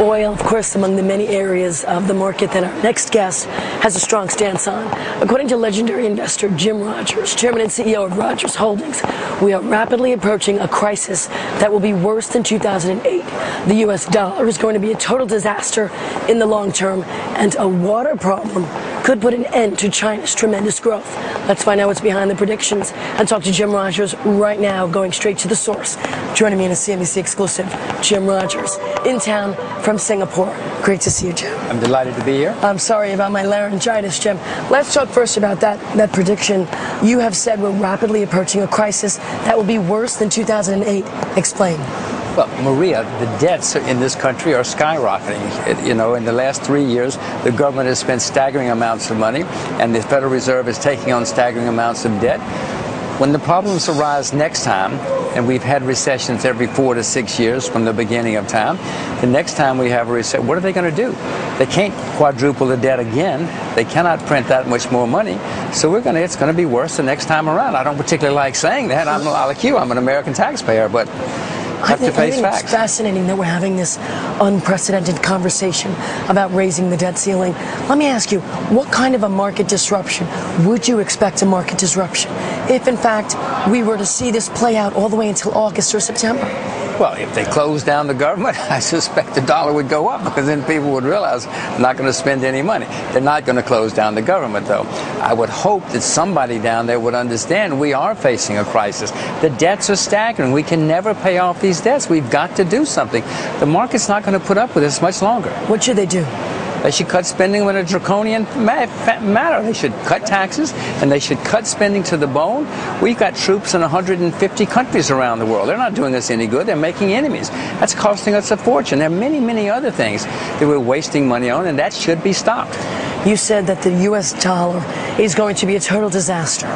Oil, of course, among the many areas of the market that our next guest has a strong stance on. According to legendary investor Jim Rogers, chairman and CEO of Rogers Holdings, we are rapidly approaching a crisis that will be worse than 2008. The U.S. dollar is going to be a total disaster in the long term, and a water problem could put an end to China's tremendous growth. Let's find out what's behind the predictions and talk to Jim Rogers right now, going straight to the source. Joining me in a CNBC exclusive, Jim Rogers, in town from Singapore. Great to see you, Jim. I'm delighted to be here. I'm sorry about my laryngitis, Jim. Let's talk first about that prediction. You have said we're rapidly approaching a crisis that will be worse than 2008. Explain. Well, Maria, the debts in this country are skyrocketing. You know, in the last 3 years, the government has spent staggering amounts of money, and the Federal Reserve is taking on staggering amounts of debt. When the problems arise next time, and we've had recessions every 4 to 6 years from the beginning of time, the next time we have a recession, what are they going to do? They can't quadruple the debt again. They cannot print that much more money. So it's going to be worse the next time around. I don't particularly like saying that. I'm like you. I'm an American taxpayer, but I think it's fascinating that we're having this unprecedented conversation about raising the debt ceiling. Let me ask you, what kind of a market disruption would you expect a market disruption if, in fact, we were to see this play out all the way until August or September? Well, if they close down the government, I suspect the dollar would go up, because then people would realize they're not going to spend any money. They're not going to close down the government, though. I would hope that somebody down there would understand we are facing a crisis. The debts are staggering. We can never pay off these debts. We've got to do something. The market's not going to put up with this much longer. What should they do? They should cut spending in a draconian manner. They should cut taxes, and they should cut spending to the bone. We've got troops in 150 countries around the world. They're not doing us any good. They're making enemies. That's costing us a fortune. There are many, many other things that we're wasting money on, and that should be stopped. You said that the U.S. dollar is going to be a total disaster.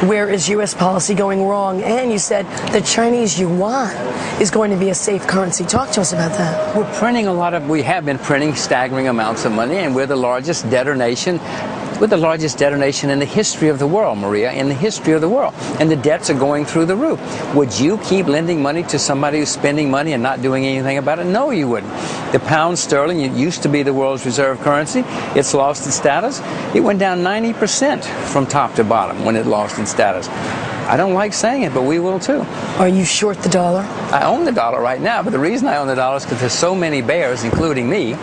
Where is U.S. policy going wrong? And you said the Chinese yuan is going to be a safe currency. Talk to us about that. We have been printing staggering amounts of money, and we're the largest debtor nation. We're the largest debtor nation in the history of the world, Maria, in the history of the world. And the debts are going through the roof. Would you keep lending money to somebody who's spending money and not doing anything about it? No, you wouldn't. The pound sterling, it used to be the world's reserve currency. It's lost its status. It went down 90% from top to bottom when it lost its status. I don't like saying it, but we will too. Are you short the dollar? I own the dollar right now, but the reason I own the dollar is because there's so many bears, including me.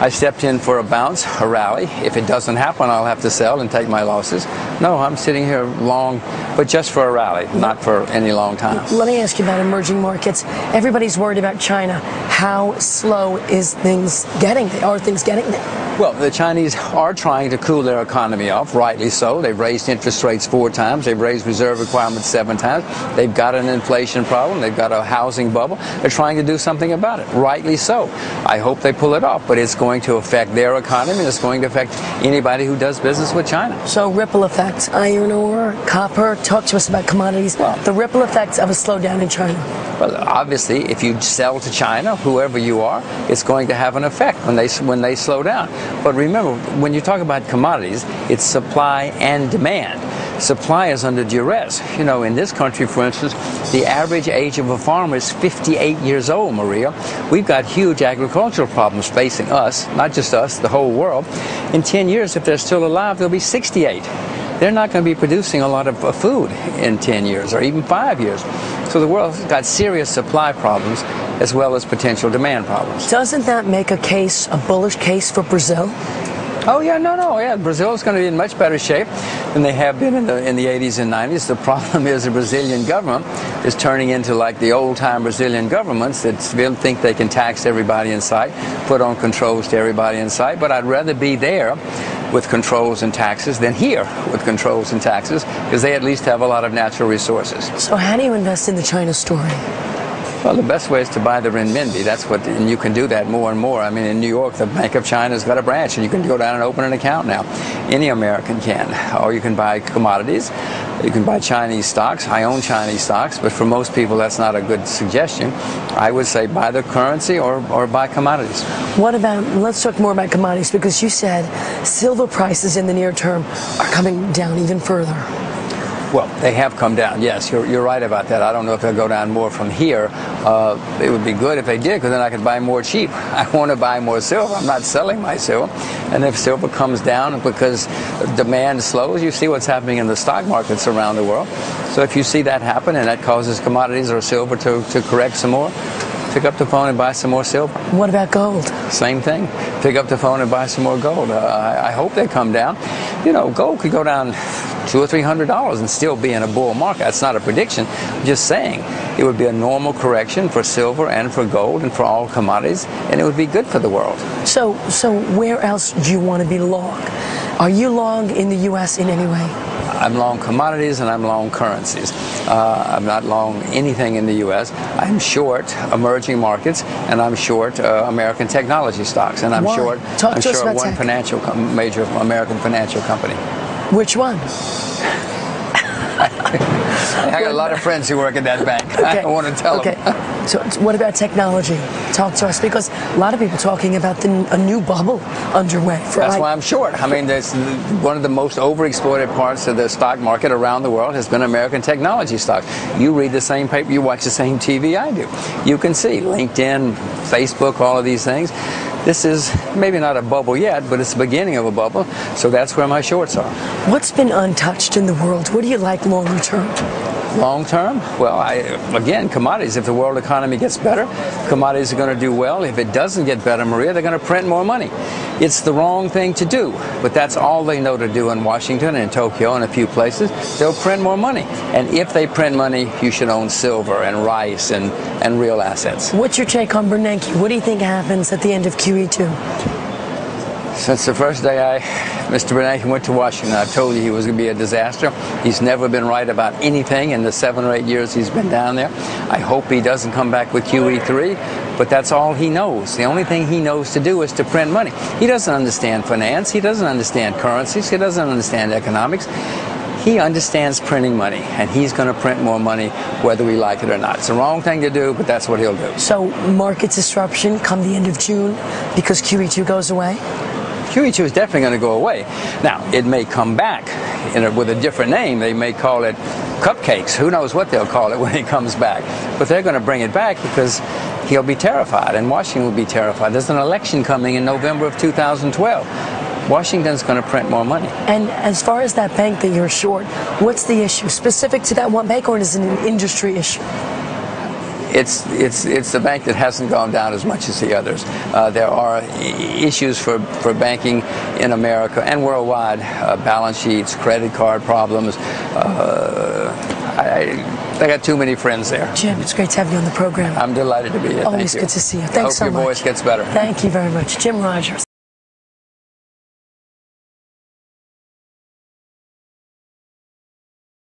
I stepped in for a bounce, a rally. If it doesn't happen, I'll have to sell and take my losses. No, I'm sitting here long, but just for a rally, not for any long time. Let me ask you about emerging markets. Everybody's worried about China. How slow is things getting there? Are things getting there? Well, the Chinese are trying to cool their economy off, rightly so. They've raised interest rates 4 times. They've raised reserve requirements 7 times. They've got an inflation problem. They've got a housing bubble. They're trying to do something about it, rightly so. I hope they pull it off, but it's going to affect their economy, and it's going to affect anybody who does business with China. So ripple effects, iron ore, copper. Talk to us about commodities. Well, the ripple effects of a slowdown in China. Well, obviously, if you sell to China, whoever you are, it's going to have an effect when they slow down. But remember, when you talk about commodities, it's supply and demand. Supply is under duress. You know, in this country, for instance, the average age of a farmer is 58 years old, Maria. We've got huge agricultural problems facing us, not just us, the whole world. In 10 years, if they're still alive, they'll be 68. They're not going to be producing a lot of food in 10 years or even 5 years. So the world's got serious supply problems as well as potential demand problems. Doesn't that make a bullish case for Brazil? Oh, yeah, Brazil is going to be in much better shape than they have been in the 80s and 90s. The problem is the Brazilian government is turning into like the old-time Brazilian governments that think they can tax everybody in sight, put on controls to everybody in sight. But I'd rather be there with controls and taxes than here with controls and taxes, because they at least have a lot of natural resources. So how do you invest in the China story? Well, the best way is to buy the renminbi. And you can do that more and more. I mean, in New York, the Bank of China's got a branch, and you can go down and open an account now. Any American can. Or you can buy commodities. You can buy Chinese stocks. I own Chinese stocks, but for most people, that's not a good suggestion. I would say buy the currency or buy commodities. Let's talk more about commodities, because you said silver prices in the near term are coming down even further. Well, they have come down. Yes, you're right about that. I don't know if they'll go down more from here. It would be good if they did, because then I could buy more cheap. I want to buy more silver. I'm not selling my silver. And if silver comes down because demand slows, you see what's happening in the stock markets around the world. So if you see that happen and that causes commodities or silver to correct some more, pick up the phone and buy some more silver. What about gold? Same thing. Pick up the phone and buy some more gold. I hope they come down. You know, gold could go down $200 or $300 and still be in a bull market. That's not a prediction. I'm just saying it would be a normal correction for silver and for gold and for all commodities, and it would be good for the world. So where else do you want to be long? Are you long in the U.S. in any way? I'm long commodities and I'm long currencies. I'm not long anything in the U.S. I'm short emerging markets, and I'm short American technology stocks, and I'm Why? short. Talk I'm to us short about one major American financial company. Which one? I got a lot of friends who work at that bank. Okay. I don't want to tell them. So what about technology? Talk to us, because a lot of people talking about a new bubble underway. That's why I'm short. I mean, there's one of the most overexploited parts of the stock market around the world has been American technology stocks. You read the same paper, you watch the same TV I do. You can see LinkedIn, Facebook, all of these things. This is maybe not a bubble yet, but it's the beginning of a bubble, so that's where my shorts are. What's been untouched in the world? What do you like longer term? Long term? Well, again, commodities. If the world economy gets better, commodities are going to do well. If it doesn't get better, Maria, they're going to print more money. It's the wrong thing to do, but that's all they know to do in Washington and Tokyo and a few places. They'll print more money. And if they print money, you should own silver and rice and real assets. What's your take on Bernanke? What do you think happens at the end of QE2? Since the first day Mr. Bernanke went to Washington, I told you he was going to be a disaster. He's never been right about anything in the 7 or 8 years he's been down there. I hope he doesn't come back with QE3, but that's all he knows. The only thing he knows to do is to print money. He doesn't understand finance. He doesn't understand currencies. He doesn't understand economics. He understands printing money, and he's going to print more money whether we like it or not. It's the wrong thing to do, but that's what he'll do. So market disruption come the end of June because QE2 goes away? QE2 is definitely going to go away. Now, it may come back with a different name. They may call it cupcakes. Who knows what they'll call it when it comes back. But they're going to bring it back because he'll be terrified, and Washington will be terrified. There's an election coming in November of 2012. Washington's going to print more money. And as far as that bank that you're short, what's the issue? Specific to that one bank, or is it an industry issue? It's the bank that hasn't gone down as much as the others. There are issues for banking in America and worldwide, balance sheets, credit card problems. I got too many friends there. Jim, it's great to have you on the program. I'm delighted to be here. Always Thank you. Good to see you. Thanks so much. I hope your voice gets better. Thank you very much. Jim Rogers.